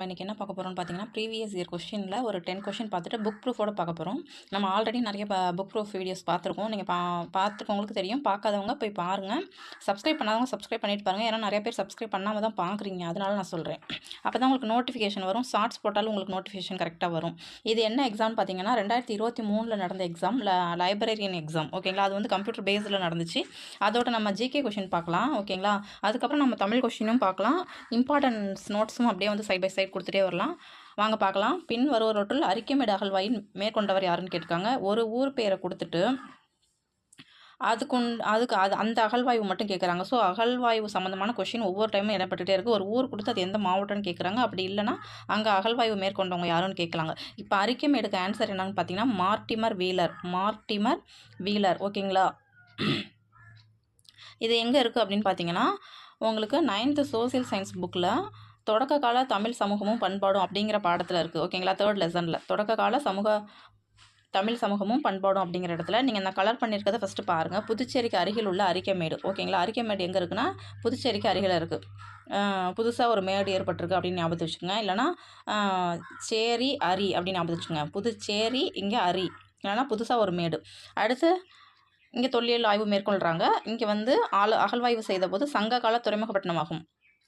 இன்றைக்கி என்ன பார்க்க போகிறோம்னு பார்த்தீங்கன்னா ப்ரீவியஸ் இயர் கொஸ்டினில் ஒரு 10 கொஸ்டின் பார்த்துட்டு புக் ப்ரூஃபோட பார்க்க போகிறோம். நம்ம ஆல்ரெடி நிறைய புக் ப்ரூஃப் வீடியோஸ் பார்த்துருக்கோம். நீங்கள் பார்த்துருக்கவங்களுக்கு தெரியும். பார்க்காதவங்க போய் பாருங்கள். சப்ஸ்கிரைப் பண்ணாதவங்க சப்ஸ்கிரைப் பண்ணிட்டு பாருங்கள். ஏன்னா நிறைய பேர் சப்ஸ்கிரைப் பண்ணாமல் தான் பார்க்குறீங்க. அதனால நான் சொல்கிறேன். அப்போ தான் உங்களுக்கு நோட்டிஃபிகேஷன் வரும். ஷார்ட்ஸ் போட்டாலும் உங்களுக்கு நோட்டிஃபிகேஷன் கரெக்டாக வரும். இது என்ன எக்ஸாம் பார்த்தீங்கன்னா 2023 நடந்த எக்ஸாம், லைப்ரரியன் எக்ஸாம். ஓகேங்களா? அது வந்து கம்ப்யூட்டர் பேஸில் நடந்துச்சு. அதோட நம்ம ஜிகே கொஷின் பார்க்கலாம். ஓகேங்களா? அதுக்கப்புறம் நம்ம தமிழ் கொஷினும் பார்க்கலாம். இம்பார்ட்டன்ஸ் நோட்ஸும் அப்படியே வந்து சைட் பை சைட் கொடுத்துட்டே வரலாம். வாங்க பார்க்கலாம். பின் வருவவற்றுள் அரிக்கமேடு அகழ்வாயின் மேற்கொண்டவர் யாருன்னு கேட்டிருக்காங்க. ஒரு ஊர் பேரை கொடுத்துட்டு அந்த அகழ்வாய்வு மட்டும் கேட்குறாங்க. ஸோ அகழ்வாய்வு சம்மந்தமான கொஷின் ஒவ்வொரு டைமும் இடப்பட்டுகிட்டே இருக்குது. ஒரு ஊர் கொடுத்து அது எந்த மாவட்டம்னு கேட்குறாங்க. அப்படி இல்லைனா அங்கே அகழ்வாய்வு மேற்கொண்டவங்க யாருன்னு கேட்கலாங்க. இப்போ அரிக்கமேடுக்கு ஆன்சர் என்னன்னு பார்த்தீங்கன்னா மார்ட்டிமர் வீலர். ஓகேங்களா? இது எங்கே இருக்குது அப்படின்னு பார்த்தீங்கன்னா உங்களுக்கு 9th சோசியல் சயின்ஸ் புக்கில் தொடக்க கால தமிழ் சமூகமும் பண்பாடும் அப்படிங்கிற பாடத்தில் இருக்குது. ஓகேங்களா? 3rd லெசனில் தொடக்க கால தமிழ் சமூகமும் பண்பாடும் அப்படிங்கிற இடத்துல நீங்கள் நான் கலர் பண்ணியிருக்கிறத ஃபஸ்ட்டு பாருங்கள். புதுச்சேரிக்கு அருகில் உள்ள அரிக்கமேடு. ஓகேங்களா? அரிக்கமேடு எங்கே இருக்குன்னா புதுச்சேரிக்கு அருகில் இருக்குது. புதுசாக ஒரு மேடு ஏற்பட்டிருக்கு அப்படின்னு ஞாபகத்து வச்சுக்கோங்க. இல்லைனா சேரி அரி அப்படின்னு ஞாபகத்து வச்சுக்கோங்க. புதுச்சேரி இங்கே அரி, இல்லைனா புதுசாக ஒரு மேடு. அடுத்து இங்கே தொல்லியல் ஆய்வு மேற்கொள்கிறாங்க. இங்கே வந்து அகழ்வாய்வு செய்த போது சங்ககால துறைமுகப்பட்டினம் ஆகும்.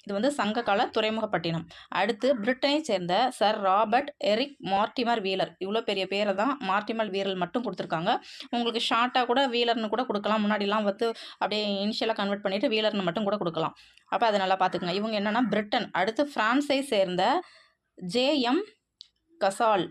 இது வந்து சங்ககால துறைமுகப்பட்டினம். அடுத்து பிரிட்டனை சேர்ந்த சர் ராபர்ட் எரிக் மார்ட்டிமர் வீலர். இவ்வளோ பெரிய பேரை தான் மார்ட்டிமர் வீலர் மட்டும் கொடுத்துருக்காங்க. உங்களுக்கு ஷார்ட்டாக கூட வீலர்னு கூட கொடுக்கலாம். முன்னாடிலாம் வந்து அப்படியே இனிஷியலாக கன்வெர்ட் பண்ணிவிட்டு வீலர்னு மட்டும் கூட கொடுக்கலாம். அப்போ அதை நல்லா பார்த்துக்குங்க. இவங்க என்னென்னா பிரிட்டன். அடுத்து ஃப்ரான்ஸை சேர்ந்த ஜேஎம் கசால்.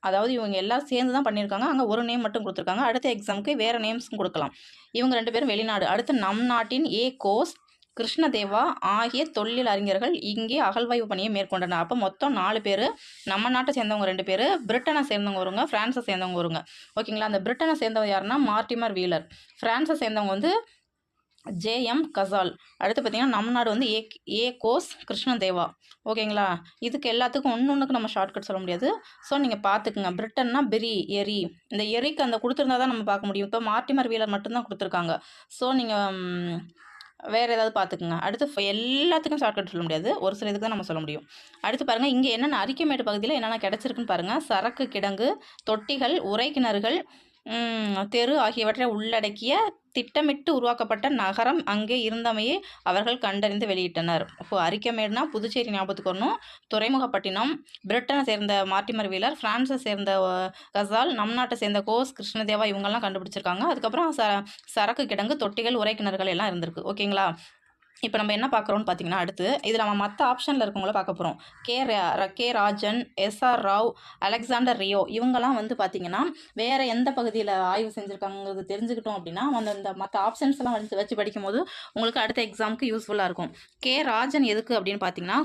அதாவது இவங்க எல்லாம் சேர்ந்து தான் பண்ணியிருக்காங்க. அங்கே ஒரு நேம் மட்டும் கொடுத்துருக்காங்க. அடுத்த எக்ஸாமுக்கு வேறு நேம்ஸும் கொடுக்கலாம். இவங்க 2 பேரும் வெளிநாடு. அடுத்து நம் நாட்டின் கோஸ் கிருஷ்ணதேவா ஆகிய தொல்லியல் அறிஞர்கள் இங்கே அகழ்வாய்வு பணியை மேற்கொண்டனர். அப்போ மொத்தம் 4 பேர். நம்ம நாட்டை சேர்ந்தவங்க 2 பேர், பிரிட்டனை சேர்ந்தவங்க வருங்க, ஃப்ரான்ஸை சேர்ந்தவங்க வருங்க. ஓகேங்களா? அந்த பிரிட்டனை சேர்ந்தவங்க யாருன்னா மார்ட்டிமர் வீலர். ஃப்ரான்ஸை சேர்ந்தவங்க வந்து ஜேஎம் கசால். அடுத்து பார்த்தீங்கன்னா நம்ம நாடு வந்து கோஸ் கிருஷ்ணதேவா. ஓகேங்களா? இதுக்கு எல்லாத்துக்கும் ஒன்றுக்கு நம்ம ஷார்ட்கட் சொல்ல முடியாது. ஸோ நீங்கள் பார்த்துக்குங்க. பிரிட்டன்னா எரி. இந்த எரிக்கு அந்த கொடுத்துருந்தா தான் நம்ம பார்க்க முடியும். இப்போ மார்ட்டிமர் வீலர் மட்டும்தான் கொடுத்துருக்காங்க. ஸோ நீங்கள் வேறு ஏதாவது பார்த்துக்குங்க. அடுத்து எல்லாத்துக்கும் ஷார்ட்கட் சொல்ல முடியாது. ஒரு சில இதுக்கு தான் நம்ம சொல்ல முடியும். அடுத்து பாருங்கள், இங்கே என்னென்ன அரிக்கமேடு பகுதியில் என்னென்ன கிடச்சிருக்குன்னு பாருங்கள். சரக்கு கிடங்கு, தொட்டிகள், உரை கிணறுகள், தெரு ஆகியவற்றை உள்ளடக்கிய திட்டமிட்டு உருவாக்கப்பட்ட நகரம் அங்கே இருந்தமையை அவர்கள் கண்டறிந்து வெளியிட்டனர். இப்போ அரிக்கமேடுனா புதுச்சேரி ஞாபகத்துக்கு வரணும். துறைமுகப்பட்டினம், பிரிட்டனை சேர்ந்த மார்ட்டிமர் வீலர், ஃப்ரான்ஸை சேர்ந்த கசால், நம் நாட்டை சேர்ந்த கோஸ் கிருஷ்ணதேவா இவங்கெல்லாம் கண்டுபிடிச்சிருக்காங்க. அதுக்கப்புறம் சரக்கு கிடங்கு, தொட்டிகள், உரை கிணறுகள் எல்லாம் இருந்திருக்கு. ஓகேங்களா? இப்போ நம்ம என்ன பார்க்குறோன்னு பார்த்தீங்கன்னா அடுத்து இதில் நம்ம மற்ற ஆப்ஷனில் இருக்கவங்கள பார்க்க போகிறோம். K Rajan, SR Rao, Alexander Rio இவங்கெல்லாம் வந்து பார்த்திங்கன்னா வேறு எந்த பகுதியில் ஆய்வு செஞ்சுருக்காங்கிறது தெரிஞ்சுக்கிட்டோம் அப்படின்னா இந்த மற்ற ஆப்ஷன்ஸ் எல்லாம் வச்சு படிக்கும்போது உங்களுக்கு அடுத்த எக்ஸாமுக்கு யூஸ்ஃபுல்லாக இருக்கும். கே ராஜன் எதுக்கு அப்படின்னு பார்த்தீங்கன்னா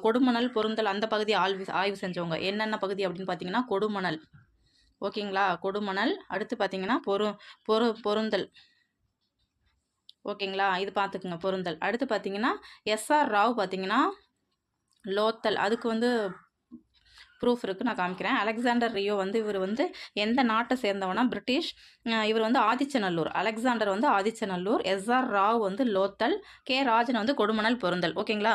கொடுமணல், பொருந்தல் அந்த பகுதி ஆய்வு செஞ்சவங்க. என்னென்ன பகுதி அப்படின்னு பார்த்தீங்கன்னா கொடுமணல். ஓகேங்களா? கொடுமணல். அடுத்து பார்த்தீங்கன்னா பொருந்தல். ஓகேங்களா? இது பார்த்துக்குங்க, பொருந்தல். அடுத்து பார்த்தீங்கன்னா எஸ்ஆர் ராவ் பார்த்தீங்கன்னா லோத்தல். அதுக்கு வந்து ப்ரூஃப் இருக்குது, நான் காமிக்கிறேன். அலெக்சாண்டர் ரியோ வந்து இவர் வந்து எந்த நாட்டை சேர்ந்தவனா பிரிட்டிஷ். இவர் வந்து ஆதிச்சநல்லூர். அலெக்சாண்டர் வந்து ஆதிச்சநல்லூர். எஸ்ஆர் ராவ் வந்து லோத்தல். கே ராஜன் வந்து கொடுமணல், பொருந்தல். ஓகேங்களா?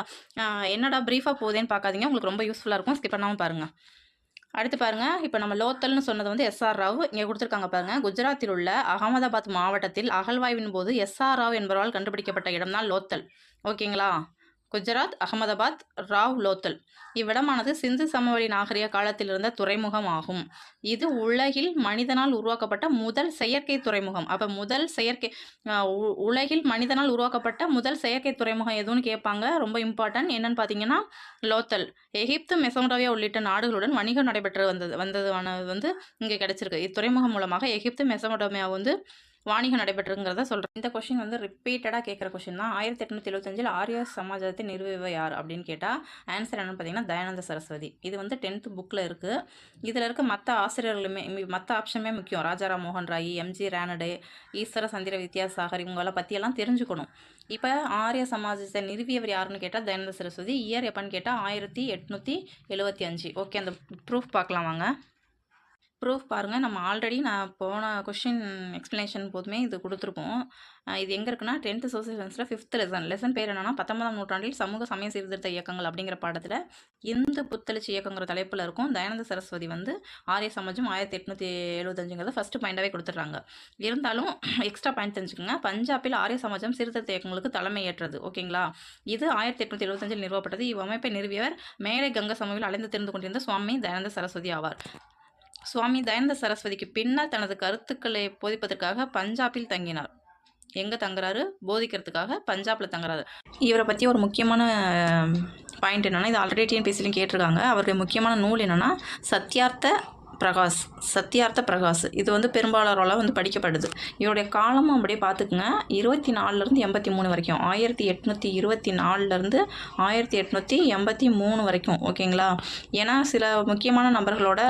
என்னடா ப்ரீஃபாக போகுதேன்னு பார்க்காதீங்க. உங்களுக்கு ரொம்ப யூஸ்ஃபுல்லாக இருக்கும். ஸ்கிப் பண்ணாமல் பாருங்கள். அடுத்து பாருங்கள், இப்போ நம்ம லோத்தல்னு சொன்னது வந்து எஸ்ஆர் ராவ். இங்கே கொடுத்துருக்காங்க பாருங்கள். குஜராத்தில் உள்ள அகமதாபாத் மாவட்டத்தில் அகழ்வாய்வின் போது எஸ்ஆர் ராவ் என்பவரால் கண்டுபிடிக்கப்பட்ட இடம் தான் லோத்தல். ஓகேங்களா? குஜராத், அகமதாபாத், ராவ் லோத்தல். இவ்விடமானது சிந்து சமவெளி நாகரிக காலத்தில் இருந்த துறைமுகம் ஆகும். இது உலகில் மனிதனால் உருவாக்கப்பட்ட முதல் செயற்கை துறைமுகம். அப்போ உலகில் மனிதனால் உருவாக்கப்பட்ட முதல் செயற்கை துறைமுகம் எதுன்னு கேட்பாங்க. ரொம்ப இம்பார்ட்டன்ட். என்னன்னு பார்த்தீங்கன்னா லோத்தல். எகிப்து, மெசோடோமியா உள்ளிட்ட நாடுகளுடன் வணிகம் நடைபெற்று வந்ததுவானது வந்து இங்கே கிடைச்சிருக்கு. இத்துறைமுகம் மூலமாக எகிப்து, மெசோடோமியா வந்து வாணிகம் நடைபெற்றுங்கிறத சொல்கிறேன். இந்த கொஷின் வந்து ரிப்பீட்டடாக கேட்குற கொஷின் தான். 1875 ஆரிய சமாஜத்தை நிறுவியவர் யார் அப்படின்னு கேட்டால் ஆன்சர் என்னென்னு பார்த்தீங்கன்னா தயானந்த சரஸ்வதி. இது வந்து 10th புக்கில் இருக்குது. இதில் இருக்க மற்ற ஆசிரியர்களுமே மற்ற ஆப்ஷனுமே முக்கியம். ராஜாராம் மோகன் ராய், எம்ஜி ரானடே, ஈஸ்வர சந்திர வித்யாசாகர் இவங்கள பற்றியெல்லாம் தெரிஞ்சுக்கணும். இப்போ ஆரிய சமாஜத்தை நிறுவியவர் யாருன்னு கேட்டால் தயானந்த சரஸ்வதி. இயர் எப்போன்னு கேட்டால் 1875. ஓகே, அந்த ப்ரூஃப் பார்க்கலாம் வாங்க. ப்ரூஃப் பாருங்கள். நம்ம ஆல்ரெடி நான் போன கொஷின் எக்ஸ்ப்ளனேஷன் போதுமே இது கொடுத்துருக்கோம். இது எங்கே இருக்குன்னா 10th சோசியல் சயின்ஸில் 5th லெசன் பேர் என்னன்னா 19ஆம் நூற்றாண்டில் சமூக சமய சீர்திருத்த இயக்கங்கள் அப்படிங்கிற பாடத்தில் இந்து புத்தெழுச்சி இயக்கங்கிற தலைப்பில் இருக்கும். தயானந்த சரஸ்வதி வந்து ஆரிய சமாஜம் 1875ங்கிறத ஃபஸ்ட்டு பாயிண்டாகவே கொடுத்துட்றாங்க. இருந்தாலும் எக்ஸ்ட்ரா பாயிண்ட் தெரிஞ்சுக்கோங்க. பஞ்சாபில் ஆரிய சமாஜம் சீர்திருத்த இயக்கங்களுக்கு தலைமை ஏற்றது. ஓகேங்களா? இது 1875 நிறுவப்பட்டது. இவ்வமைப்பை நிறுவியவர் மேலை கங்கை சமூகில் அலைந்து திரிந்து கொண்டிருந்த சுவாமி தயானந்த சரஸ்வதி ஆவார். சுவாமி தயானந்த சரஸ்வதிக்கு பின்னர் தனது கருத்துக்களை போதிப்பதற்காக பஞ்சாபில் தங்கினார். எங்கே தங்குறாரு? போதிக்கிறதுக்காக பஞ்சாபில் தங்குறாரு. இவரை பற்றி ஒரு முக்கியமான பாயிண்ட் என்னென்னா, இது ஆல்ரெடி டிஎன்பிஎஸ்சிலையும் கேட்டிருக்காங்க. அவருடைய முக்கியமான நூல் என்னென்னா சத்யார்த்த பிரகாஷ். இது வந்து பெரும்பாலாரால் வந்து படிக்கப்படுது. இவருடைய காலமும் அப்படியே பார்த்துக்குங்க. 24லேருந்து 83 வரைக்கும், 1824லேருந்து 1883 வரைக்கும். ஓகேங்களா? ஏன்னா சில முக்கியமான நபர்களோட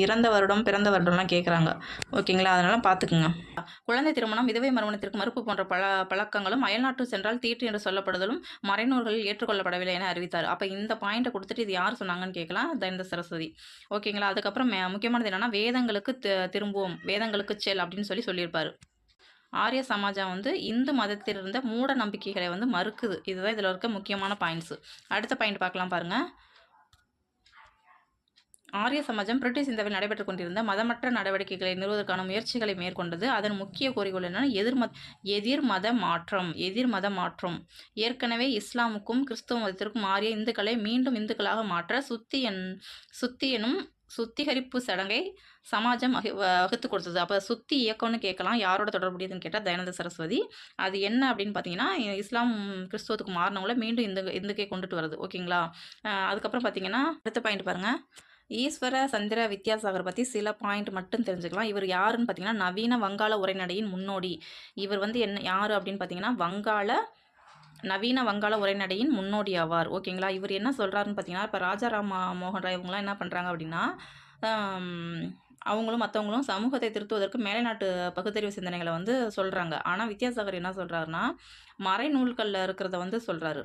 இறந்த வருடம் பிறந்த வருடம்லாம் கேட்குறாங்க. ஓகேங்களா? அதனால் பார்த்துக்குங்க. குழந்தை திருமணம், விதவை மறுமணத்திற்கு மறுப்பு போன்ற பழக்கங்களும் அயல்நாட்டு சென்றால் தீட்டு என்று சொல்லப்படுதலும் மறைநூல்களில் ஏற்றுக்கொள்ளப்படவில்லை என அறிவித்தார். அப்போ இந்த பாயிண்ட்டை கொடுத்துட்டு இது யார் சொன்னாங்கன்னு கேட்கலாம். தயானந்த சரஸ்வதி. ஓகேங்களா? அதுக்கப்புறம் முக்கியமானது என்னென்னா வேதங்களுக்கு திரும்புவோம், வேதங்களுக்கு செல் அப்படின்னு சொல்லியிருப்பார். ஆரிய சமாஜம் வந்து இந்து மதத்தில் இருந்த மூட நம்பிக்கைகளை வந்து மறுக்குது. இதுதான் இதில் இருக்க முக்கியமான பாயிண்ட்ஸு. அடுத்த பாயிண்ட் பார்க்கலாம் பாருங்கள். ஆரிய சமாஜம் பிரிட்டிஷ் இந்தியாவில் நடைபெற்று கொண்டிருந்த மதமற்ற நடவடிக்கைகளை நிறுவுவதற்கான முயற்சிகளை மேற்கொண்டது. அதன் முக்கிய குறிக்கோள் என்னன்னா எதிர் மத மாற்றம். ஏற்கனவே இஸ்லாமுக்கும் கிறிஸ்துவ மதத்திற்கும் மாறிய இந்துக்களை மீண்டும் இந்துக்களாக மாற்ற சுத்தி எனும் சுத்திகரிப்பு சடங்கை சமாஜம் வகுத்து கொடுத்தது. அப்போ சுத்தி இயக்கம்னு கேட்கலாம். யாரோட தொடர்புடையதுன்னு கேட்டால் தயானந்த சரஸ்வதி. அது என்ன அப்படின்னு பார்த்தீங்கன்னா, இஸ்லாம் கிறிஸ்துவத்துக்கு மாறினவங்கள மீண்டும் இந்துக்கே கொண்டுட்டு வருது. ஓகேங்களா? அதுக்கப்புறம் பார்த்தீங்கன்னா அடுத்த பாயிண்ட் பாருங்கள். ஈஸ்வர சந்திர வித்யாசாகர் பற்றி சில பாயிண்ட் மட்டும் தெரிஞ்சுக்கலாம். இவர் யாருன்னு பார்த்தீங்கன்னா நவீன வங்காள உரைநடையின் முன்னோடி. இவர் வந்து யார் அப்படின்னு பார்த்தீங்கன்னா நவீன வங்காள உரைநடையின் முன்னோடி ஆவார். ஓகேங்களா? இவர் என்ன சொல்கிறாருன்னு பார்த்தீங்கன்னா, இப்போ ராஜாராம் மோகன் ராய் இவங்களாம் என்ன பண்ணுறாங்க அப்படின்னா, அவங்களும் மற்றவங்களும் சமூகத்தை திருத்துவதற்கு மேலைநாட்டு பகுத்தறிவு சிந்தனைகளை வந்து சொல்கிறாங்க. ஆனால் வித்யாசாகர் என்ன சொல்கிறாருன்னா, மறைநூல்களில் இருக்கிறத வந்து சொல்கிறாரு.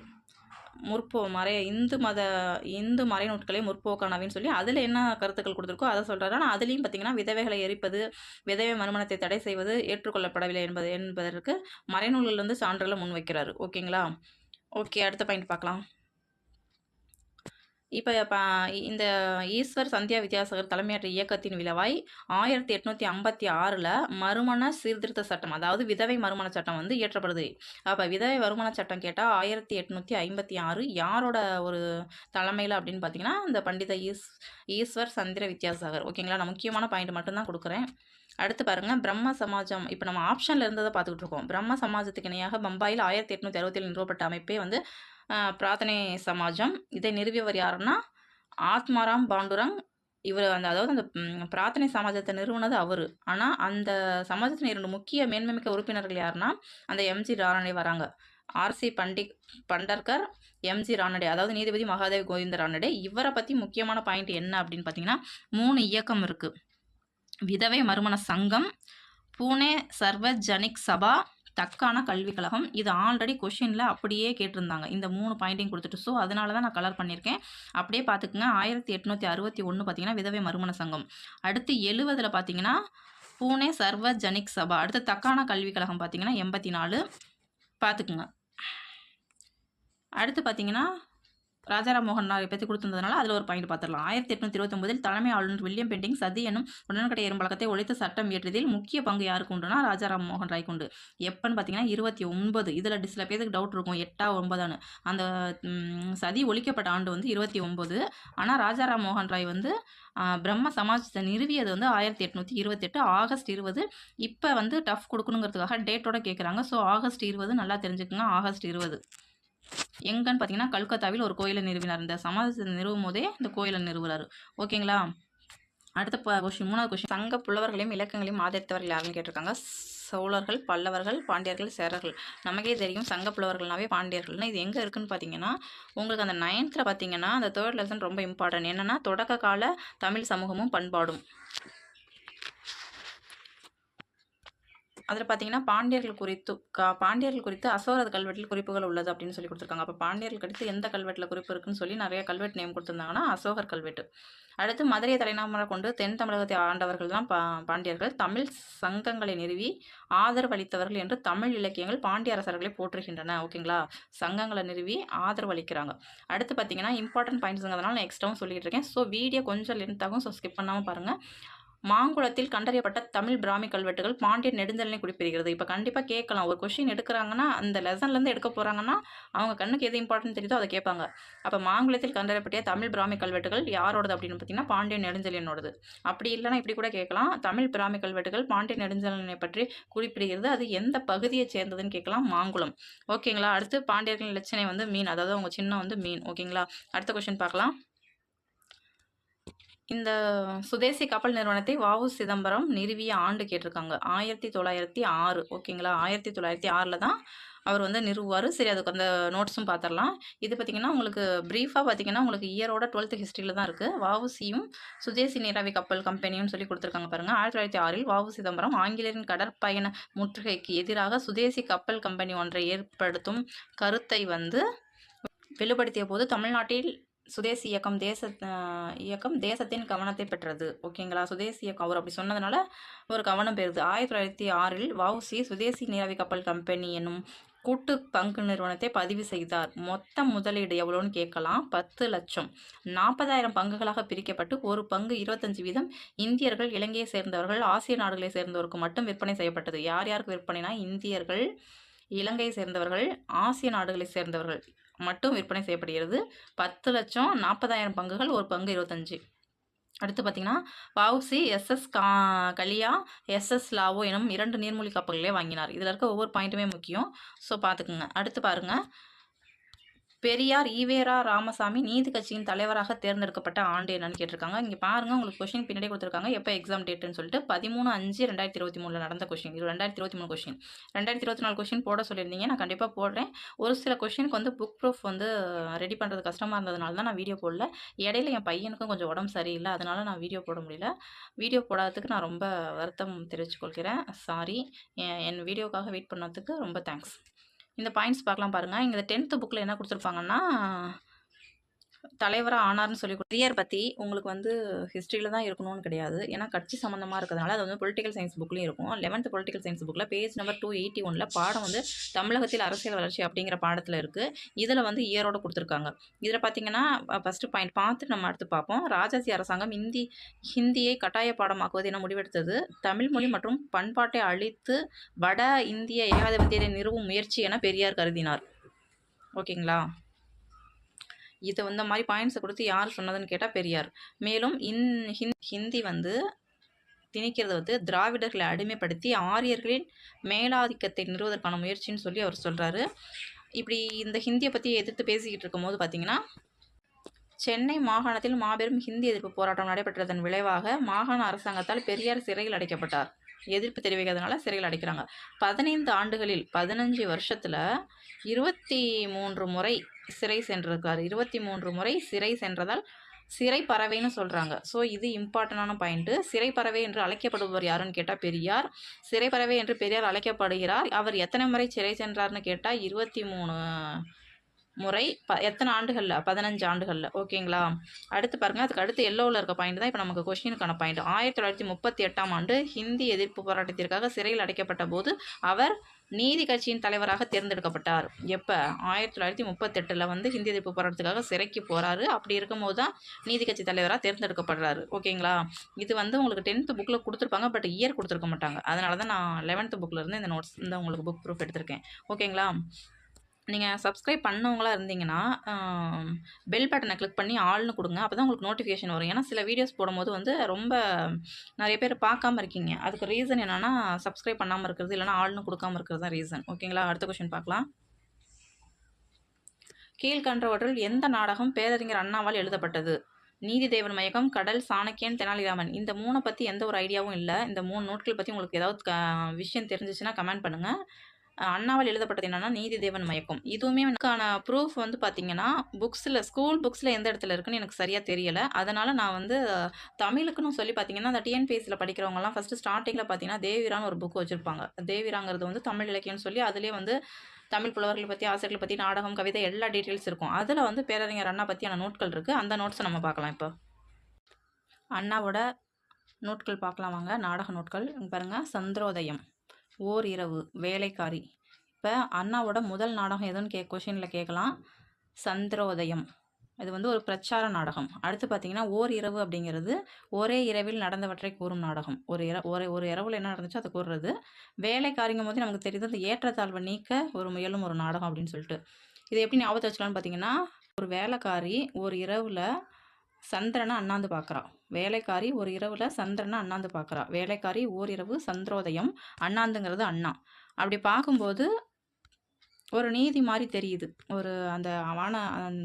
இந்து மறைநூட்களை முற்போக்கானவின்னு சொல்லி அதில் என்ன கருத்துக்கள் கொடுத்துருக்கோ அதை சொல்கிறாரு. ஆனால் அதுலேயும் பார்த்தீங்கன்னா விதவைகளை எரிப்பது, விதவை மறுமணத்தை தடை செய்வது ஏற்றுக்கொள்ளப்படவில்லை என்பதற்கு மறைநூல்களிலிருந்து சான்றுகளை முன்வைக்கிறாரு. ஓகேங்களா? ஓகே, அடுத்த பாயிண்ட் பார்க்கலாம். இப்போ இந்த ஈஸ்வர் சந்தியா வித்யாசாகர் தலைமையேற்ற இயக்கத்தின் விளைவாய் 1856 மறுமண சீர்திருத்த சட்டம், அதாவது விதவை மறுமண சட்டம் வந்து இயற்றப்படுது. அப்போ விதவை மறுமண சட்டம் கேட்டால் 1856 யாரோட ஒரு தலைமையில் அப்படின்னு பார்த்தீங்கன்னா இந்த பண்டித ஈஸ்வர் சந்திர வித்யாசாகர். ஓகேங்களா? நான் முக்கியமான பாயிண்ட் மட்டும்தான் கொடுக்குறேன். அடுத்து பாருங்கள், பிரம்ம சமாஜம். இப்போ நம்ம ஆப்ஷனில் இருந்ததை பார்த்துக்கிட்டு இருக்கோம். பிரம்ம சமாஜத்துக்கு இணையாக பம்பாயில் 1867 நிறுவப்பட்ட அமைப்பே வந்து பிரார்த்தனை சமாஜம். இதை நிறுவியவர் யாருன்னா ஆத்மாராம் பாண்டுரங். இவர் அதாவது அந்த பிரார்த்தனை சமாஜத்தை நிறுவனது அவர். ஆனால் அந்த சமாஜத்தின் 2 முக்கிய மேன்மைமிக்க உறுப்பினர்கள் யாருன்னா அந்த எம்ஜி ராணடே வராங்க. ஆர்சி பண்டர்கர், எம்ஜி ராணடே, அதாவது நீதிபதி மகாதேவ் கோவிந்த ராணடே. இவரை பற்றி முக்கியமான பாயிண்ட் என்ன அப்படின்னு பார்த்தீங்கன்னா 3 இயக்கம் இருக்குது. விதவை மறுமண சங்கம், பூனே சர்வஜனிக் சபா, தக்கான கல்விக் கழகம். இது ஆல்ரெடி கொஷினில் அப்படியே கேட்டிருந்தாங்க. இந்த 3 பாயிண்ட்டையும் கொடுத்துட்டு, ஸோ அதனால தான் நான் கலர் பண்ணியிருக்கேன். அப்படியே பார்த்துக்குங்க. 1861 பார்த்தீங்கன்னா விதவை மறுமண சங்கம். அடுத்து 70 பார்த்தீங்கன்னா பூனே சர்வஜனிக் சபா. அடுத்து தக்கான கல்விக் கழகம் பார்த்தீங்கன்னா 84 பார்த்துக்குங்க. அடுத்து பார்த்தீங்கன்னா ராஜாராம் மோகன் ராய் பற்றி கொடுத்துருந்ததுனால அதில் ஒரு பாயிண்ட் பார்த்துடலாம். 1829 தலைமை ஆளுநர் வில்லியம் பெண்டிங் சதி என்னும் உடன்கடை ஏறும் பழக்கத்தை ஒழித்து சட்டம் இயற்றியதில் முக்கிய பங்கு யாருக்கு உண்டுனா ராஜாராம் மோகன் ராய்க்கு உண்டு. எப்பன்னு பார்த்தீங்கன்னா 29. இதில் சில பேருக்கு டவுட் இருக்கும் 8ஆ 9ஆன்னு. அந்த சதி ஒழிக்கப்பட்ட ஆண்டு வந்து 29. ஆனால் ராஜாராம் மோகன் ராய் வந்து பிரம்ம சமாஜத்தை நிறுவியது வந்து 1828 ஆகஸ்ட் 20. இப்போ வந்து டஃப் கொடுக்கணுங்கிறதுக்காக டேட்டோட கேட்குறாங்க. ஸோ ஆகஸ்ட் 20 நல்லா தெரிஞ்சுக்கோங்க. ஆகஸ்ட் 20 எங்கன்னு பார்த்தீங்கன்னா கல்கத்தாவில் ஒரு கோயிலை நிறுவினார். இந்த சமாஜத்தை நிறுவும் போதே இந்த கோயிலை நிறுவுறாரு. ஓகேங்களா? அடுத்த கொஸ்டின், 3வது கொஸ்டின். சங்க புலவர்களையும் இலக்கங்களையும் ஆதரித்தவர்கள் யாருன்னு கேட்டிருக்காங்க. சோழர்கள், பல்லவர்கள், பாண்டியர்கள், சேரர்கள். நமக்கே தெரியும் சங்க புலவர்கள்னாவே பாண்டியர்கள்னா. இது எங்கே இருக்குன்னு பார்த்தீங்கன்னா உங்களுக்கு அந்த 9th பார்த்தீங்கன்னா அந்த 3rd லெசன் ரொம்ப இம்பார்ட்டன்ட். என்னென்னா தொடக்க கால தமிழ் சமூகமும் பண்பாடும். அதில் பார்த்தீங்கன்னா பாண்டியர்கள் குறித்து அசோகரது கல்வெட்டில் குறிப்புகள் உள்ளது அப்படின்னு சொல்லி கொடுத்துருக்காங்க. அப்போ பாண்டியர்கள் குறித்து எந்த கல்வெட்டில் குறிப்பு இருக்குன்னு சொல்லி நிறைய கல்வெட்டு நேம் கொடுத்துருந்தாங்கன்னா அசோகர் கல்வெட்டு. அடுத்து மதுரையை தலைநகராக கொண்டு தென் தமிழகத்தை ஆண்டவர்கள் தான் பாண்டியர்கள். தமிழ் சங்கங்களை நிறுவி ஆதரவு அளித்தவர்கள் என்று தமிழ் இலக்கியங்கள் பாண்டிய அரசர்களை போற்றுகின்றன. ஓகேங்களா, சங்கங்களை நிறுவி ஆதரவு அளிக்கிறாங்க. அடுத்து பார்த்தீங்கன்னா இம்பார்ட்டன்ட் பாயிண்ட்ஸுங்கிறதுனால நான் எக்ஸ்ட்ராவும் சொல்லிட்டு இருக்கேன். ஸோ வீடியோ கொஞ்சம் லென்த்தாகும், ஸோ ஸ்கிப் பண்ணாமல் பாருங்கள். மாங்குளத்தில் கண்டறியப்பட்ட தமிழ் பிராமி கல்வெட்டுகள் பாண்டிய நெடுஞ்செழியனை குறிப்பிடுகிறது. இப்போ கண்டிப்பாக கேட்கலாம், ஒரு கொஸ்டின் எடுக்கிறாங்கன்னா அந்த லெசன்லேருந்து எடுக்க போகிறாங்கன்னா அவங்க கண்ணுக்கு எது இம்பார்ட்டன்ட் தெரியுதோ அதை கேட்பாங்க. அப்போ மாங்குளத்தில் கண்டறியப்பட்ட தமிழ் பிராமி கல்வெட்டுகள் யாரோடது அப்படின்னு பார்த்தீங்கன்னா பாண்டிய நெடுஞ்செழியனோடது. அப்படி இல்லைன்னா இப்படி கூட கேட்கலாம், தமிழ் பிராமி கல்வெட்டுகள் பாண்டிய நெடுஞ்செழியனை பற்றி குறிப்பிடுகிறது, அது எந்த பகுதியை சேர்ந்ததுன்னு கேட்கலாம், மாங்குளம். ஓகேங்களா. அடுத்து பாண்டியர்களின் இலச்சினை வந்து மீன், அதாவது அவங்க சின்னம் வந்து மீன். ஓகேங்களா. அடுத்த கொஸ்டின் பார்க்கலாம். இந்த சுதேசி கப்பல் நிறுவனத்தை வ.உ. சிதம்பரம் நிறுவிய ஆண்டு கேட்டிருக்காங்க. 1906. ஓகேங்களா. 1906 தான் அவர் வந்து நிறுவுவார். சரி, அதுக்கு அந்த நோட்ஸும் பார்த்துடலாம். இது பார்த்திங்கன்னா உங்களுக்கு ப்ரீஃபாக பார்த்தீங்கன்னா உங்களுக்கு இயரோட 12th ஹிஸ்ட்ரியில் தான் இருக்குது. வ.உ.சியும் சுதேசி நீராவி கப்பல் கம்பெனியும் சொல்லி கொடுத்துருக்காங்க பாருங்கள். 1906 வ.உ. சிதம்பரம் ஆங்கிலேயரின் கடற்பயண முற்றுகைக்கு எதிராக சுதேசி கப்பல் கம்பெனி ஒன்றை ஏற்படுத்தும் கருத்தை வந்து வெளிப்படுத்திய போது தமிழ்நாட்டில் சுதேசி இயக்கம் தேசத்தின் கவனத்தை பெற்றது. ஓகேங்களா. சுதேசி இயக்கம் அவர் அப்படி சொன்னதுனால ஒரு கவனம் பெறுது. 1906 வ.உ.சி சுதேசி நீராவி கப்பல் கம்பெனி என்னும் கூட்டு பங்கு நிறுவனத்தை பதிவு செய்தார். மொத்த முதலீடு எவ்வளோன்னு கேட்கலாம், 10 லட்சம். 40,000 பங்குகளாக பிரிக்கப்பட்டு ஒரு பங்கு 25% இந்தியர்கள், இலங்கையை சேர்ந்தவர்கள், ஆசிய நாடுகளை சேர்ந்தவருக்கு மட்டும் விற்பனை செய்யப்பட்டது. யார் யாருக்கு விற்பனைனா இந்தியர்கள், இலங்கையை சேர்ந்தவர்கள், ஆசிய நாடுகளை சேர்ந்தவர்கள் மட்டும் விற்பனை செய்யப்படுகிறது. 10 லட்சம், 40,000 பங்குகள், ஒரு பங்கு 25. அடுத்து பார்த்தீங்கன்னா V.O.C. SS. Kalia, SS. Lao எனும் 2 நீர்மூழ்கி கப்பல்களே வாங்கினார். இதில் இருக்க ஒவ்வொரு பாயிண்ட்டுமே முக்கியம், ஸோ பார்த்துக்குங்க. அடுத்து பாருங்கள், பெரியார் ஈவேரா ராமசாமி நீதி கட்சியின் தலைவராக தேர்ந்தெடுக்கப்பட்ட ஆண்டு என்னன்னு கேட்டிருக்காங்க. இங்கே பாருங்கள், உங்களுக்கு கொஸ்டின் பின்னாடி கொடுத்துருக்காங்க எப்போ எக்ஸாம் டேட்டுன்னு சொல்லிட்டு. 13/5/2023 நடந்த கொஸ்டின். இது 2023 கொஸ்டின். 2024 கொஸ்டின் போட சொல்லியிருந்தீங்க, நான் கண்டிப்பாக போடுறேன். ஒரு சில கொஸ்டினுக்கு வந்து புக் ப்ரூஃப் வந்து ரெடி பண்ணுறது கஷ்டமாக இருந்ததுனால தான் நான் வீடியோ போடல. இடையில என் பையனுக்கும் கொஞ்சம் உடம்பு சரியில்லை, அதனால நான் வீடியோ போட முடியல. வீடியோ போடாததுக்கு நான் ரொம்ப வருத்தம் தெரிவித்துக்கொள்கிறேன். சாரி. என் வீடியோக்காக வெயிட் பண்ணதுக்கு ரொம்ப தேங்க்ஸ். இந்த பாயிண்ட்ஸ் பார்க்கலாம் பாருங்கள். இங்கே 10th புக்கில் என்ன கொடுத்துருப்பாங்கன்னா தலைவராக ஆனார்னு சொல்லி பெரியார் பற்றி உங்களுக்கு வந்து ஹிஸ்ட்ரியில் தான் இருக்கணும்னு கிடையாது. ஏன்னா கட்சி சம்மந்தமாக இருக்கிறதுனால அது வந்து பொலிட்டிக்கல் சயின்ஸ் புக்லேயும் இருக்கும். 11th பொலிட்டிக்கல் சயின்ஸ் புக்கில் பேஜ் நம்பர் 281 பாடம் வந்து தமிழகத்தில் அரசியல் வளர்ச்சி அப்படிங்கிற பாடத்தில் இருக்குது. இதில் வந்து இயரோடு கொடுத்துருக்காங்க. இதில் பார்த்தீங்கன்னா ஃபஸ்ட்டு பாயிண்ட் பார்த்து நம்ம அடுத்து பார்ப்போம். ராஜாஜி அரசாங்கம் ஹிந்தியை கட்டாய பாடமாக்குவது என முடிவெடுத்தது. தமிழ் மொழி மற்றும் பண்பாட்டை அழித்து வட இந்திய ஏகாதிபத்தியத்தை நிறுவும் முயற்சி என பெரியார் கருதினார். ஓகேங்களா. இதை இந்த மாதிரி பாயிண்ட்ஸை கொடுத்து யார் சொன்னதுன்னு கேட்டால் பெரியார். மேலும் ஹிந்தி வந்து திணிக்கிறது வந்து திராவிடர்களை அடிமைப்படுத்தி ஆரியர்களின் மேலாதிக்கத்தை நிறுவதற்கான முயற்சின்னு சொல்லி அவர் சொல்கிறாரு. இப்படி இந்த ஹிந்தியை பற்றி எதிர்த்து பேசிக்கிட்டு இருக்கும்போது பார்த்தீங்கன்னா சென்னை மாகாணத்தில் மாபெரும் ஹிந்தி எதிர்ப்பு போராட்டம் நடைபெற்றதன் விளைவாக மாகாண அரசாங்கத்தால் பெரியார் சிறையில் அடைக்கப்பட்டார். எதிர்ப்பு தெரிவிக்கிறதுனால சிறையில் அடைக்கிறாங்க. 15 ஆண்டுகளில் 15 வருஷத்தில் 23 முறை சிறை சென்றிருக்கார். 23 முறை சிறை சென்றதால் சிறை பறவைன்னு சொல்கிறாங்க. ஸோ இது இம்பார்ட்டண்டான பாயிண்ட்டு. சிறை பறவை என்று அழைக்கப்படுபவர் யாருன்னு கேட்டால் பெரியார். சிறை பறவை என்று பெரியார் அழைக்கப்படுகிறார். அவர் எத்தனை முறை சிறை சென்றார்னு கேட்டால் 23 முறை. எத்தனை ஆண்டுகளில்? 15 ஆண்டுகளில். ஓகேங்களா. அடுத்து பாருங்கள், அதுக்கு அடுத்து எல்லோவில் இருக்க பாயிண்ட் தான் இப்போ நமக்கு கொஸ்டினுக்கான பாயிண்ட். 1938ஆம் ஆண்டு ஹிந்தி எதிர்ப்பு போராட்டத்திற்காக சிறையில் அடைக்கப்பட்ட போது அவர் நீதி கட்சியின் தலைவராக தேர்ந்தெடுக்கப்பட்டார். எப்போ? 1938 வந்து ஹிந்தி எதிர்ப்பு போராட்டத்துக்காக சிறைக்கு போகிறாரு. அப்படி இருக்கும்போது தான் நீதி கட்சி தலைவராக தேர்ந்தெடுக்கப்படுறாரு. ஓகேங்களா. இது வந்து உங்களுக்கு 10th புக்கில் கொடுத்துருப்பாங்க, பட் இயர் கொடுத்துருக்க மாட்டாங்க. அதனால தான் நான் 11th புக்கில் இருந்து இந்த நோட்ஸ் இந்த உங்களுக்கு புக் ப்ரூஃப் எடுத்திருக்கேன். ஓகேங்களா. நீங்கள் சப்ஸ்கிரைப் பண்ணவங்களா இருந்தீங்கன்னா பெல் பட்டனை கிளிக் பண்ணி ஆள்னு கொடுங்க. அப்போ தான் உங்களுக்கு நோட்டிஃபிகேஷன் வரும். ஏன்னா சில வீடியோஸ் போடும்போது வந்து ரொம்ப நிறைய பேர் பார்க்காம இருக்கீங்க. அதுக்கு ரீசன் என்னென்னா சப்ஸ்கிரைப் பண்ணாமல் இருக்கிறது, இல்லைனா ஆள்னு கொடுக்காமல் இருக்கிறது தான் ரீசன். ஓகேங்களா. அடுத்த கொஸ்டின் பார்க்கலாம். கீழ்கண்டவற்றில் எந்த நாடகம் பேரறிஞர் அண்ணாவால் எழுதப்பட்டது? நீதிதேவன் மயக்கம், கடல், சாணக்கியன், தெனாலிராமன். இந்த 3 பற்றி எந்த ஒரு ஐடியாவும் இல்லை. இந்த 3 நோட்கள் பற்றி உங்களுக்கு ஏதாவது விஷயம் தெரிஞ்சிச்சுன்னா கமெண்ட் பண்ணுங்கள். அண்ணாவால் எழுதப்பட்டது என்னன்னா நீதி தேவன் மயக்கம். இதுவுமே எனக்கான ப்ரூஃப் வந்து பார்த்தீங்கன்னா, ஸ்கூல் புக்ஸில் எந்த இடத்துல இருக்குன்னு எனக்கு சரியாக தெரியலை. அதனால் நான் வந்து தமிழுக்குன்னு சொல்லி பார்த்தீங்கன்னா, அந்த டிஎன்பிஎஸ்சியில் படிக்கிறவங்கலாம் ஃபஸ்ட்டு ஸ்டார்டிங்கில் பார்த்தீங்கன்னா, தேவிரான்னு ஒரு புக் வச்சுருப்பாங்க. தேவிராங்கிறது வந்து தமிழ் இலக்கியம்னு சொல்லி அதிலே வந்து தமிழ் புலவர்களை பற்றி, ஆசிரியர்களை பற்றி, நாடகம், கவிதை எல்லா டீட்டெயில்ஸ் இருக்கும். அதில் வந்து பேரறிஞர் அண்ணா பற்றியான நோட்கள் இருக்குது. அந்த நோட்ஸை நம்ம பார்க்கலாம் இப்போ. அண்ணாவோட நோட்கள் பார்க்கலாம் வாங்க. நாடக நோட்கள் பாருங்கள். சந்திரோதயம், ஓர் இரவு, வேலைக்காரி. இப்போ அண்ணாவோட முதல் நாடகம் எதுன்னு கொஷினில் கேட்கலாம். சந்திரோதயம், இது வந்து ஒரு பிரச்சார நாடகம். அடுத்து பார்த்தீங்கன்னா ஓர் இரவு அப்படிங்கிறது ஒரே இரவில் நடந்தவற்றை கூறும் நாடகம். ஒரு இரவில் என்ன நடந்துச்சோ அதை கூறுறது. வேலைக்காரிங்கும் போது நமக்கு தெரியுது அந்த ஏற்றத்தாழ்வை நீக்க ஒரு முயலும் ஒரு நாடகம் அப்படின்னு சொல்லிட்டு. இது எப்படி ஞாபகத்தை வச்சுக்கலாம்னு பார்த்தீங்கன்னா, ஒரு வேலைக்காரி ஒரு இரவில் சந்திரனை அண்ணாந்து பார்க்குறா. வேலைக்காரி ஒரு இரவில் சந்திரனை அண்ணாந்து பார்க்குறா. வேலைக்காரி ஓர் இரவு சந்திரோதயம், அண்ணாந்துங்கிறது அண்ணா. அப்படி பார்க்கும்போது ஒரு நீதி மாதிரி தெரியுது. ஒரு அந்த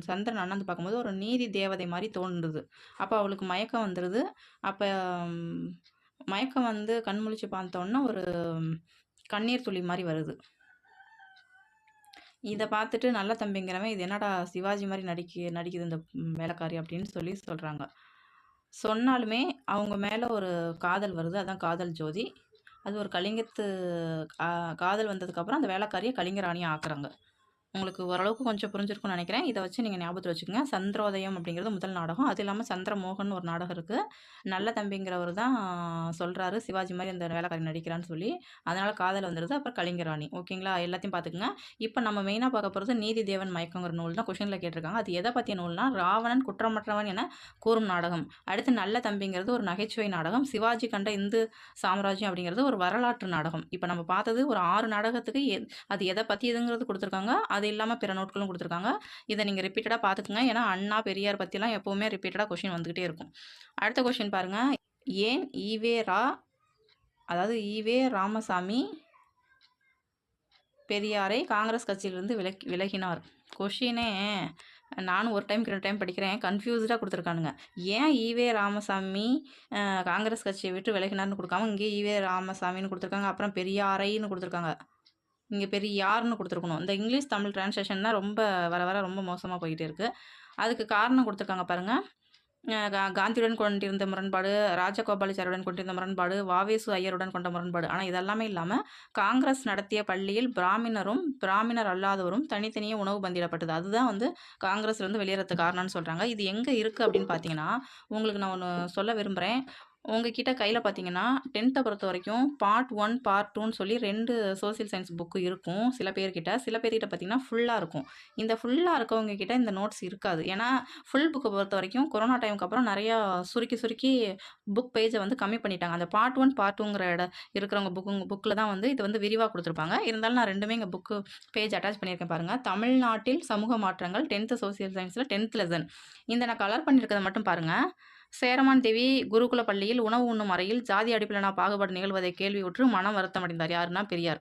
சந்திரன் அண்ணாந்து பார்க்கும்போது ஒரு நீதி தேவதை மாதிரி தோன்றுது. அப்போ அவளுக்கு மயக்கம் வந்துடுது. அப்போ மயக்கம் வந்து கண் முழிச்சு பார்த்தோன்னா ஒரு கண்ணீர் துளி மாதிரி வருது. இதை பார்த்துட்டு நல்ல தம்பிங்கிறவன், இது என்னடா சிவாஜி மாதிரி நடிக்குது இந்த வேலைக்காரி அப்படின்னு சொல்கிறாங்க. சொன்னாலுமே அவங்க மேலே ஒரு காதல் வருது. அதான் காதல் ஜோதி. அது ஒரு கலிங்கத்து காதல் வந்ததுக்கப்புறம் அந்த வேலைக்காரியை கலிங்கராணியை ஆக்குறாங்க. உங்களுக்கு ஓரளவுக்கு கொஞ்சம் புரிஞ்சிருக்கும்னு நினைக்கிறேன். இதை வச்சு நீங்கள் ஞாபகத்தில் வச்சுக்கோங்க. சந்திரோதயம் அப்படிங்கிறது முதல் நாடகம். அது இல்லாமல் சந்திரமோகன் ஒரு நாடகம் இருக்குது. நல்ல தம்பிங்கிறவர் தான் சொல்கிறாரு சிவாஜி மாதிரி அந்த வேலைக்காரி நடிக்கிறான்னு சொல்லி. அதனால் காதல் வந்துடுது. அப்புறம் கலிங்கராணி. ஓகேங்களா? எல்லாத்தையும் பார்த்துக்குங்க. இப்போ நம்ம மெயினாக பார்க்க போகிறது நீதி தேவன் மயக்கங்கிற நூல் தான் கொஷினில் கேட்டிருக்காங்க. அது எதை பற்றிய நூல்னா, ராவணன் குற்றமற்றவன் என கூறும் நாடகம். அடுத்து நல்ல தம்பிங்கிறது ஒரு நகைச்சுவை நாடகம். சிவாஜி கண்ட இந்து சாம்ராஜ்யம் அப்படிங்கிறது ஒரு வரலாற்று நாடகம். இப்போ நம்ம பார்த்தது ஒரு 6 நாடகத்துக்கு அது எதை பற்றியதுங்கிறது கொடுத்துருக்காங்க. அது இல்லாமல் பிற நோட்களும் கொடுத்துருக்காங்க. இதை நீங்கள் ரிப்பீட்டடாக பார்த்துக்குங்க. ஏன்னா அண்ணா பெரியார் பற்றிலாம் எப்போவுமே ரிப்பீட்டடாக கொஷின் வந்துக்கிட்டே இருக்கும். அடுத்த கொஷின் பாருங்கள். ஏன் ஈவே ராமசாமி பெரியாரை காங்கிரஸ் கட்சியிலிருந்து விலகினார்? கொஷினே நானும் ஒரு டைம் 2 டைம் படிக்கிறேன். கன்ஃபியூஸ்டாக கொடுத்துருக்கானுங்க. ஏன் ஈவே ராமசாமி காங்கிரஸ் கட்சியை விட்டு விலகினார்னு கொடுக்காம இங்கே ஈவே ராமசாமின்னு கொடுத்துருக்காங்க. அப்புறம் பெரியாரைன்னு கொடுத்துருக்காங்க. இங்கே பெரியார்னு கொடுத்துருக்கணும். இந்த இங்கிலீஷ் தமிழ் டிரான்ஸ்லேஷன் தான் வர ரொம்ப மோசமாக போயிட்டே இருக்குது. அதுக்கு காரணம் கொடுத்துருக்காங்க பாருங்கள். காந்தியுடன் கொண்டிருந்த முரண்பாடு, ராஜகோபாலாச்சாரியுடன் கொண்டிருந்த முரண்பாடு, வாவேசு ஐயருடன் கொண்ட முரண்பாடு. ஆனால் இதெல்லாமே இல்லாமல் காங்கிரஸ் நடத்திய பள்ளியில் பிராமணர் அல்லாதவரும் தனித்தனியே உணவு பந்திடப்பட்டது. அதுதான் வந்து காங்கிரஸ்லேருந்து வெளியேறதுக்கு காரணம்னு சொல்கிறாங்க. இது எங்கே இருக்குது அப்படின்னு பார்த்தீங்கன்னா, உங்களுக்கு நான் ஒன்று சொல்ல விரும்புகிறேன். உங்ககிட்ட கையில் பார்த்தீங்கன்னா 10th பொறுத்த வரைக்கும் பார்ட் 1 பார்ட் 2ன்னு சொல்லி 2 சோசியல் சயின்ஸ் புக்கு இருக்கும் சில பேர்கிட்ட பார்த்தீங்கன்னா ஃபுல்லாக இருக்கும். இந்த ஃபுல்லாக இருக்கவங்க கிட்ட இந்த நோட்ஸ் இருக்காது. ஏன்னா ஃபுல் புக்கை பொறுத்த வரைக்கும் கொரோனா டைமுக்கு அப்புறம் நிறையா சுருக்கி புக் பேஜை வந்து கம்மி பண்ணிட்டாங்க. அந்த பார்ட் 1 பார்ட் 2ங்கிற இருக்கிறவங்க புக்கில் தான் வந்து இது வந்து விரிவாக கொடுத்துருப்பாங்க. இருந்தாலும் நான் ரெண்டுமே இங்கே புக்கு பேஜ் அட்டாச் பண்ணியிருக்கேன் பாருங்கள். தமிழ்நாட்டில் சமூக மாற்றங்கள் 10th சோசியல் சயின்ஸில் 10th லெசன். இந்த நான் கலர் பண்ணியிருக்கிறத மட்டும் பாருங்கள். சேரமான் தேவி குருகுல பள்ளியில் உணவு உண்ணும் அறையில் ஜாதி அடிப்படையிலான பாகுபாடு நிகழ்வதை கேள்வியுற்று மனம் வருத்தமடைந்தார். யாருன்னா பெரியார்.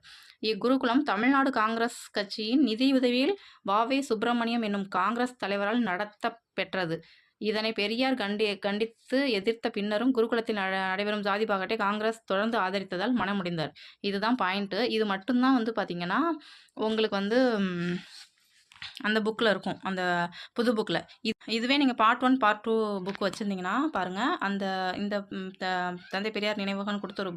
இக்குருகுலம் தமிழ்நாடு காங்கிரஸ் கட்சியின் நிதியுதவியில் வாவே சுப்பிரமணியம் என்னும் காங்கிரஸ் தலைவரால் நடத்த பெற்றது. இதனை பெரியார் கண்டித்து எதிர்த்த பின்னரும் குருகுலத்தில் நடைபெறும் ஜாதி பாகட்டை காங்கிரஸ் தொடர்ந்து ஆதரித்ததால் மனமுடைந்தார். இதுதான் பாயிண்ட்டு. இது மட்டும்தான் வந்து பார்த்தீங்கன்னா உங்களுக்கு வந்து அந்த புக்கில் இருக்கும். அந்த புது புக்கில் இதுவே நீங்கள் பார்ட் 1 பார்ட் 2 புக் வச்சுருந்தீங்கன்னா பாருங்கள். இந்த தந்தை பெரியார் நினைவகம்னு கொடுத்த ஒரு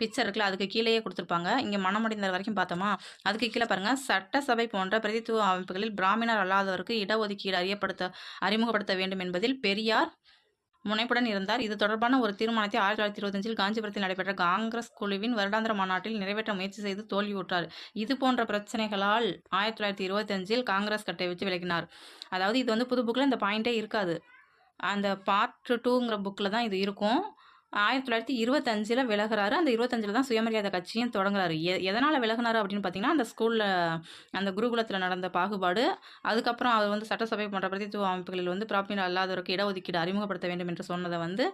பிக்சர் இருக்குல்ல, அதுக்கு கீழேயே கொடுத்துருப்பாங்க. இங்கே மனமடைந்த வரைக்கும் பார்த்தோமா, அதுக்கு கீழே பாருங்கள். சட்டசபை போன்ற பிரதித்துவ அமைப்புகளில் பிராமணர் அல்லாதவருக்கு இடஒதுக்கீடு அறிமுகப்படுத்த வேண்டும் என்பதில் பெரியார் முனைப்புடன் இருந்தார். இது தொடர்பான ஒரு தீர்மானத்தை 1925 காஞ்சிபுரத்தில் நடைபெற்ற காங்கிரஸ் குழுவின் வருடாந்திர மாநாட்டில் நிறைவேற்ற முயற்சி செய்து தோல்வியுற்றார். இது போன்ற பிரச்சனைகளால் 1925 காங்கிரஸ் கட்டை வச்சு விலகினார். அதாவது இது வந்து புது புக்கில் இந்த பாயிண்டே இருக்காது. அந்த பார்ட் 2ங்கிற புக்கில் தான் இது இருக்கும். 1925 விலகிறாரு. அந்த 25 தான் சுயமரியாதை கட்சியும் தொடங்குறாரு. எதனால் விலகினாரு அப்படின்னு பார்த்தீங்கன்னா, அந்த ஸ்கூலில் அந்த குருகுலத்தில் நடந்த பாகுபாடு, அதுக்கப்புறம் அவர் வந்து சட்டசபை போன்ற பிரதித்துவ அமைப்புகளில் வந்து பிராமணர் அல்லாதவருக்கு இடஒதுக்கீடு அறிமுகப்படுத்த வேண்டும் என்று சொன்னதை வந்து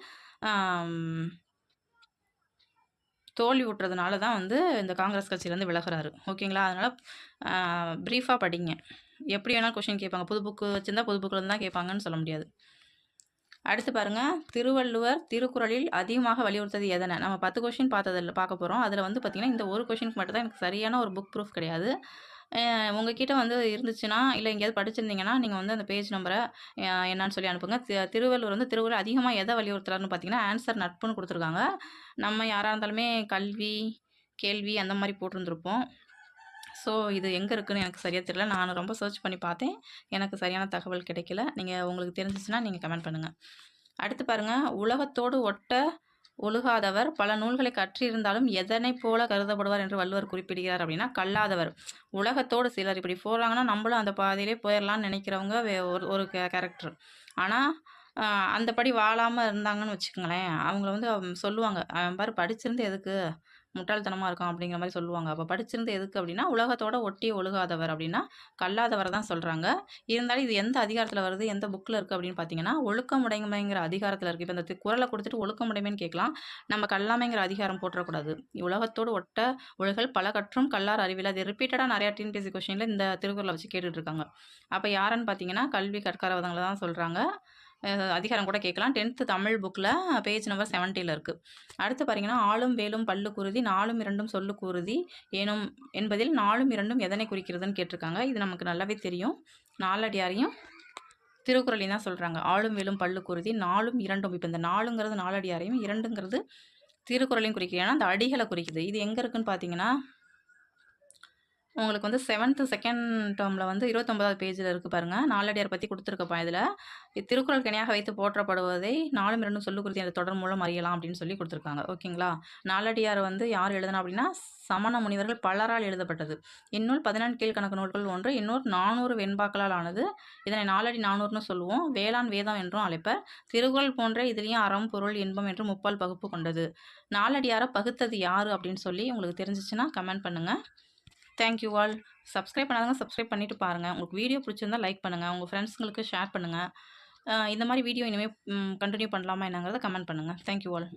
தோல்வி விட்டுறதுனால தான் வந்து இந்த காங்கிரஸ் கட்சியிலேருந்து விலகிறாரு. ஓகேங்களா? அதனால் ப்ரீஃபாக படிங்க. எப்படி வேணாலும் கொஷின் கேட்பாங்க. புது புக்கு வச்சுருந்தா புது புக்கில் தான் கேட்பாங்கன்னு சொல்ல முடியாது. அடுத்து பாருங்க, திருவள்ளுவர் திருக்குறளில் அதிகமாக வலியுறுத்தது எதன? நம்ம 10 கொஸ்டின் பார்க்க போறோம். அதில வந்து பார்த்தீங்கன்னா, இந்த ஒரு கொஸ்டினுக்கு மட்டும் தான் எனக்கு சரியான ஒரு புக் ப்ரூஃப் கிடையாது. உங்ககிட்ட வந்து இருந்துச்சுன்னா, இல்ல எங்கேயாவது படிச்சிருந்தீங்கன்னா, நீங்க வந்து அந்த பேஜ் நம்பர என்னான்னு சொல்லி அனுப்புங்க. திருவள்ளுவர் வந்து திருக்குறள் அதிகமா எத வலியுறுத்துறாருன்னு பார்த்தீங்கன்னா, ஆன்சர் நட்புன்னு குடுத்துருக்காங்க. நம்ம யாரா இருந்தாலுமே கல்வி, கேள்வி அந்த மாரி போட்டிருந்திருப்போம். ஸோ இது எங்க இருக்குன்னு எனக்கு சரியா தெரியல. நான் ரொம்ப சர்ச் பண்ணி பார்த்தேன். எனக்கு சரியான தகவல் கிடைக்கல. உங்களுக்கு தெரிஞ்சுச்சுன்னா நீங்க கமெண்ட் பண்ணுங்க. அடுத்து பாருங்க, உலகத்தோடு ஒட்ட ஒழுகாதவர் பல நூல்களை கற்றிருந்தாலும் எதனைப் போல கருதப்படுவார் என்று வள்ளுவர் குறிப்பிடுகிறார் அப்படின்னா, கல்லாதவர். உலகத்தோடு சிலர் இப்படி போறாங்கன்னா, நம்மளும் அந்த பாதையிலே போயிரலாம்னு நினைக்கிறவங்க ஒரு ஒரு கேரக்டர். ஆனா, அந்தபடி வாழாம இருந்தாங்கன்னு வச்சுக்கங்களேன், அவங்கள வந்து சொல்லுவாங்க, "அவன் பாரு படிச்சிருந்து எதுக்கு? முட்டாள்தனமா இருக்கான்." அப்படிங்கிற மாரி சொல்லுவாங்க. அப்ப படிச்சிருந்து எதுக்கு அப்படின்னா, உலகத்தோட ஒட்டி ஒழுகாதவர் அப்படின்னா, கல்லாதவர தான் சொல்றாங்க. இருந்தாலும் இது எந்த அதிகாரத்தில வருது? எந்த புக்ல இருக்கு அப்படின்னு பார்த்தீங்கன்னா, ஒழுக்கமுடைமைங்கிற அதிகாரத்தில இருக்கு. இப்ப இந்த குறள குடுத்துட்டு ஒழுக்கமுடைமைன்னு கேட்கலாம். நம்ம கல்லாமைங்கிற அதிகாரம் போட்டுறக்கூடாது. உலகத்தோடு ஒட்ட ஒழுகல் பல கற்றும் கல்லார் அறிவிலர். இது ரிப்பீட்டடா நெறைய டிஎன்பிஎஸ்சி கொஸ்டின்ல இந்த திருக்குறள வச்சு கேட்டுட்டு இருக்காங்க. அப்ப யாருன்னு பார்த்தீங்கன்னா, கல்வி கற்காதவங்கள தான் சொல்றாங்க. அதிகாரம் கூட கேட்கலாம். 10th தமிழ் புக்ல பேஜ் நம்பர் 70ல இருக்கு. அடுத்து பாத்தீங்கன்னா, ஆலும் வேலும் பல்லு குருதி, நாலும் இரண்டும் சொல்லு கூறுதி என்பதில் நாலும் இரண்டும் எதனை குறிக்கிறதுன்னு கேட்டிருக்காங்க. இது நமக்கு நல்லாவே தெரியும். நாலடியாரையும் திருக்குறளையும் தான் சொல்றாங்க. ஆலும் வேலும் பல்லு குருதி, நாலும் இரண்டும். இப்ப இந்த 4ங்கிறது நாலடியாரையும், 2ங்கிறது திருக்குறளையும் குறிக்குது. ஏன்னா, அந்த அடிகளை குறிக்குது. இது எங்க இருக்குன்னு பார்த்தீங்கன்னா, உங்களுக்கு வந்து 7th செகண்ட் டேர்ம்ல வந்து 29வது பேஜ்ல இருக்கு பாருங்க. நாலடியார் பத்தி குடுத்துருக்கப்பா இதுல. திருக்குறள் கிணையாக வைத்து போற்றப்படுவதை நாலும் இரண்டும் சொல்லுக்குறுதி என்ற தொடர் மூலம் அறியலாம் அப்படின்னு சொல்லி குடுத்துருக்காங்க. ஓகேங்களா? நாலடியார் வந்து யார் எழுதுனா அப்படின்னா, சமண முனிவர்கள் பலரால் எழுதப்பட்டது. இந்நூல் 14 கீழ்க்கணக்கு நூல்கள் ஒன்று. இந்நூல் 400 வெண்பாக்களால் ஆனது. இதனை நாலடி 400ன்னு சொல்லுவோம். வேளாண் வேதம் என்றும் அழைப்பர். திருக்குறள் போன்ற இதுலயும் அறம், பொருள், இன்பம் என்று முப்பால் பகுப்பு கொண்டது. நாலடியார பகுத்தது யாரு அப்படின்னு சொல்லி உங்களுக்கு தெரிஞ்சிச்சுன்னா கமெண்ட் பண்ணுங்க. Thank you all. சப்ஸ்கிரைப் பண்ணாதவங்க சப்ஸ்கிரைப் பண்ணிட்டு பாருங்க. உங்களுக்கு வீடியோ பிடிச்சிருந்தா லைக் பண்ணுங்க. உங்க ஃப்ரெண்ட்ஸ்ங்களுக்கு ஷேர் பண்ணுங்க. இந்த மாரி வீடியோ இனிமே கன்டின்யூ பண்ணலாமா என்னங்கிறத கமெண்ட் பண்ணுங்க. Thank you all.